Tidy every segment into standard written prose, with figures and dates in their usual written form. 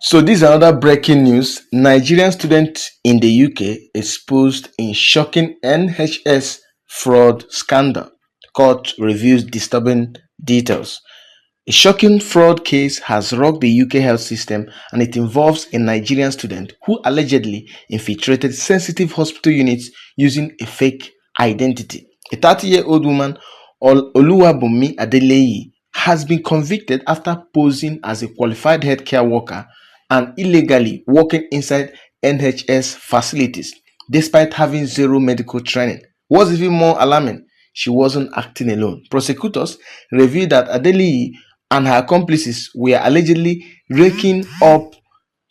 So this is another breaking news. Nigerian student in the UK exposed in shocking NHS fraud scandal. Court reveals disturbing details. A shocking fraud case has rocked the UK health system, and it involves a Nigerian student who allegedly infiltrated sensitive hospital units using a fake identity. A 30-year-old woman, Oluwabunmi Adeleyi, has been convicted after posing as a qualified healthcare worker and illegally working inside NHS facilities despite having zero medical training. What's even more alarming, she wasn't acting alone. Prosecutors revealed that Adeleyi and her accomplices were allegedly raking up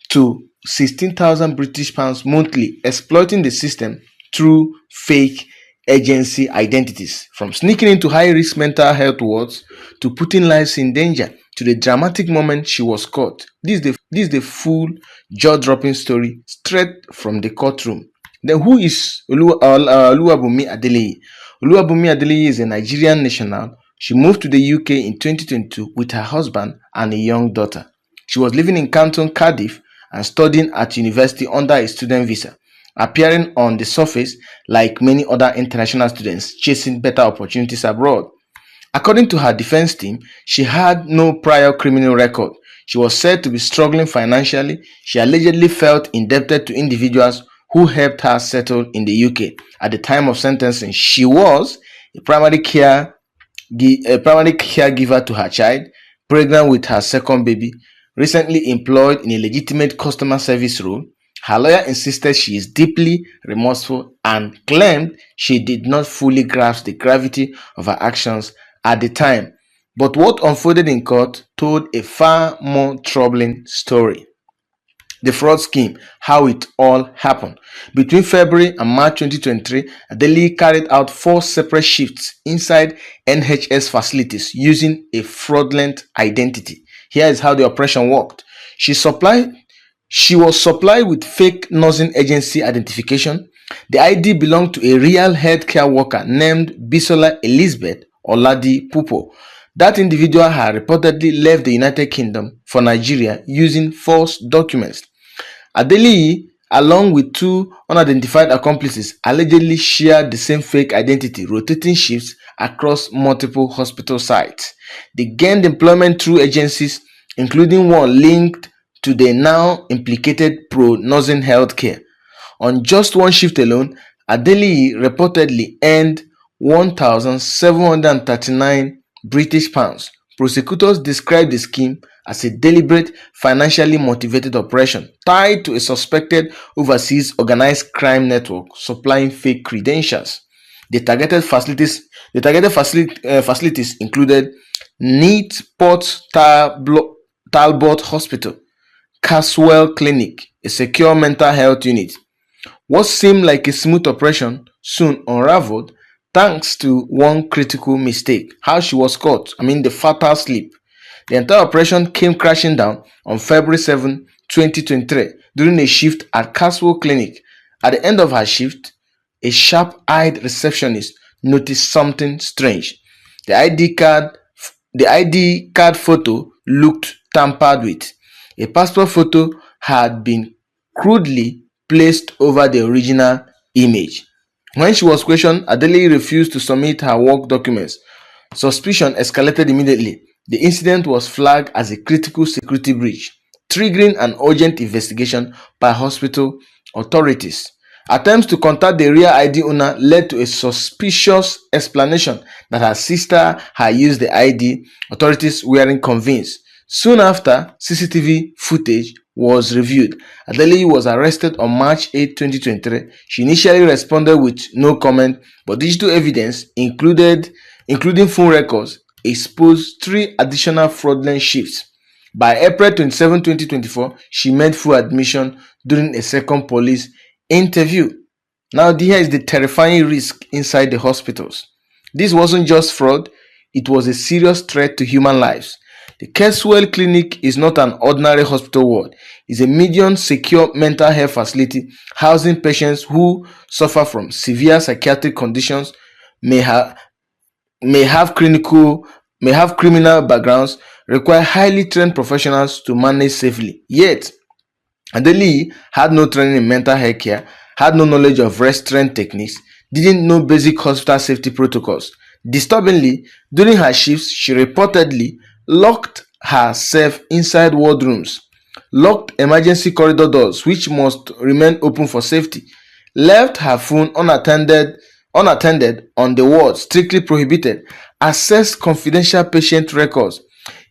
to 16,000 British pounds monthly, exploiting the system through fake agency identities. From sneaking into high risk mental health wards to putting lives in danger to the dramatic moment she was caught. This is the full jaw dropping story straight from the courtroom. Then, who is Oluwabunmi Adeleyi? Oluwabunmi Adeleyi is a Nigerian national. She moved to the UK in 2022 with her husband and a young daughter. She was living in Canton, Cardiff, and studying at university under a student visa, appearing on the surface like many other international students chasing better opportunities abroad. According to her defense team, she had no prior criminal record. She was said to be struggling financially. She allegedly felt indebted to individuals who helped her settle in the UK. At the time of sentencing, she was a primary caregiver to her child, pregnant with her second baby, recently employed in a legitimate customer service role. Her lawyer insisted she is deeply remorseful and claimed she did not fully grasp the gravity of her actions at the time. But what unfolded in court told a far more troubling story. The fraud scheme, how it all happened. Between February and March 2023, Adele carried out 4 separate shifts inside NHS facilities using a fraudulent identity. Here is how the operation worked. She was supplied with fake nursing agency identification. The ID belonged to a real healthcare worker named Bisola Elizabeth Oladi Pupo. That individual had reportedly left the United Kingdom for Nigeria using false documents. Adeleyi, along with 2 unidentified accomplices, allegedly shared the same fake identity, rotating shifts across multiple hospital sites. They gained employment through agencies, including one linked to the now implicated Pro-Nursing Healthcare. On just one shift alone, Adeleyi reportedly earned 1,739 British pounds. Prosecutors described the scheme as a deliberate, financially motivated operation tied to a suspected overseas organized crime network supplying fake credentials. The targeted facilities included Neat Port Talbot Hospital, Caswell Clinic, a secure mental health unit. What seemed like a smooth operation soon unraveled thanks to one critical mistake: how she was caught. The fatal slip. The entire operation came crashing down on February 7, 2023, during a shift at Caswell Clinic. At the end of her shift, a sharp-eyed receptionist noticed something strange. The ID card photo looked tampered with. A passport photo had been crudely placed over the original image. When she was questioned, Adele refused to submit her work documents. Suspicion escalated immediately. The incident was flagged as a critical security breach, triggering an urgent investigation by hospital authorities. Attempts to contact the real ID owner led to a suspicious explanation that her sister had used the ID. Authorities weren't convinced. Soon after, CCTV footage was reviewed. Adele was arrested on March 8, 2023. She initially responded with no comment, but digital evidence, including phone records, exposed 3 additional fraudulent shifts. By April 27, 2024, she made full admission during a second police interview. Now, here is the terrifying risk inside the hospitals. This wasn't just fraud, it was a serious threat to human lives. The Caswell Clinic is not an ordinary hospital ward. It's a medium secure mental health facility housing patients who suffer from severe psychiatric conditions, may have criminal backgrounds, require highly trained professionals to manage safely. Yet, Adeli had no training in mental health care, had no knowledge of restraint techniques, didn't know basic hospital safety protocols. Disturbingly, during her shifts, she reportedly locked herself inside wardrooms, locked emergency corridor doors which must remain open for safety, left her phone unattended on the ward, strictly prohibited, accessed confidential patient records,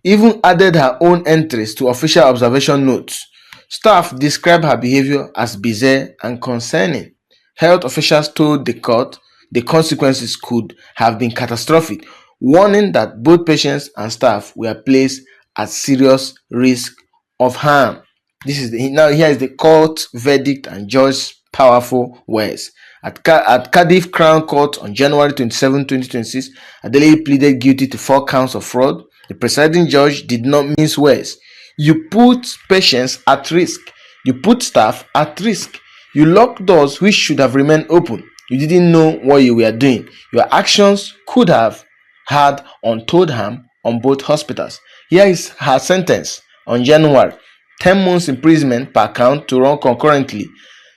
even added her own entries to official observation notes. Staff described her behavior as bizarre and concerning. Health officials told the court the consequences could have been catastrophic, warning that both patients and staff were placed at serious risk of harm. Now here is the court verdict and judge's powerful words. At Cardiff Crown Court on January 27, 2026, Adele pleaded guilty to 4 counts of fraud. The presiding judge did not mince words. You put patients at risk. You put staff at risk. You locked doors which should have remained open. You didn't know what you were doing. Your actions could have had untold harm on both hospitals. Here is her sentence on January: 10 months imprisonment per count to run concurrently.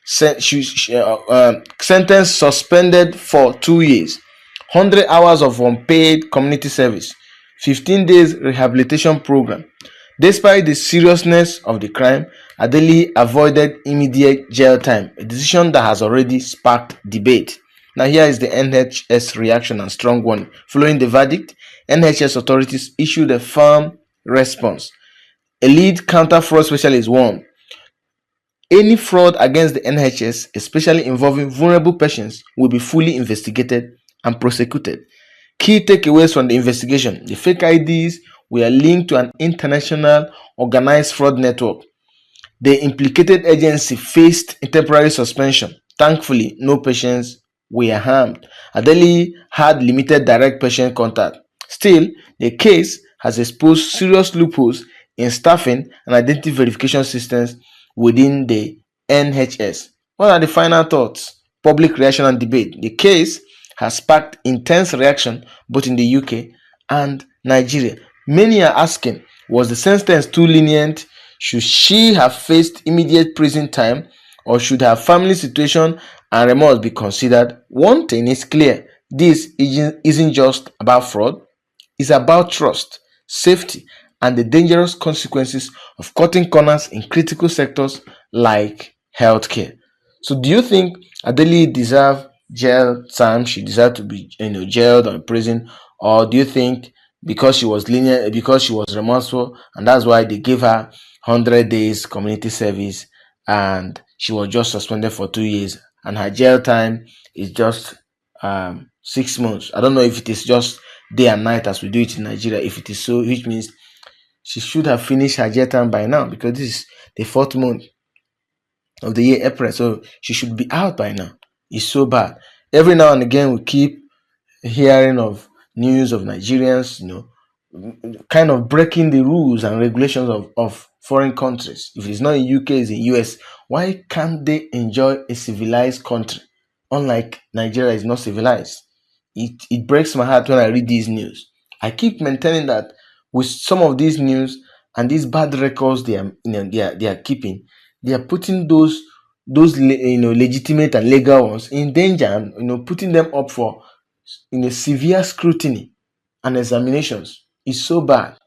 Sentence suspended for 2 years. 100 hours of unpaid community service. 15 days rehabilitation program. Despite the seriousness of the crime, Adeli avoided immediate jail time, a decision that has already sparked debate. Now, here is the NHS reaction and strong warning. Following the verdict, NHS authorities issued a firm response. A lead counter-fraud specialist warned, any fraud against the NHS, especially involving vulnerable patients, will be fully investigated and prosecuted. Key takeaways from the investigation: the fake IDs were linked to an international organized fraud network. The implicated agency faced a temporary suspension. Thankfully, no patients were harmed. Adeli had limited direct patient contact. Still, the case has exposed serious loopholes in staffing and identity verification systems within the NHS. What are the final thoughts? Public reaction and debate. The case has sparked intense reaction both in the UK and Nigeria. Many are asking, was the sentence too lenient? Should she have faced immediate prison time, or should her family situation and remorse be considered? One thing is clear: this isn't just about fraud, it's about trust, safety, and the dangerous consequences of cutting corners in critical sectors like healthcare. So, do you think Adeli deserve jail time? She deserved to be, jailed or in prison, or do you think because she was lenient, because she was remorseful, and that's why they gave her 100 days community service, and she was just suspended for 2 years, and her jail time is just 6 months? I don't know if it is just day and night as we do it in Nigeria. If it is so, which means she should have finished her jail time by now, because this is the 4th month of the year, April. So she should be out by now. It's so bad. Every now and again, we keep hearing of news of Nigerians, kind of breaking the rules and regulations of foreign countries. If it's not in UK, it's in US. Why can't they enjoy a civilized country? Unlike Nigeria is not civilized. It breaks my heart when I read these news. I keep maintaining that with some of these news and these bad records they are keeping, they are putting those legitimate and legal ones in danger, and putting them up for severe scrutiny and examinations. Is so bad.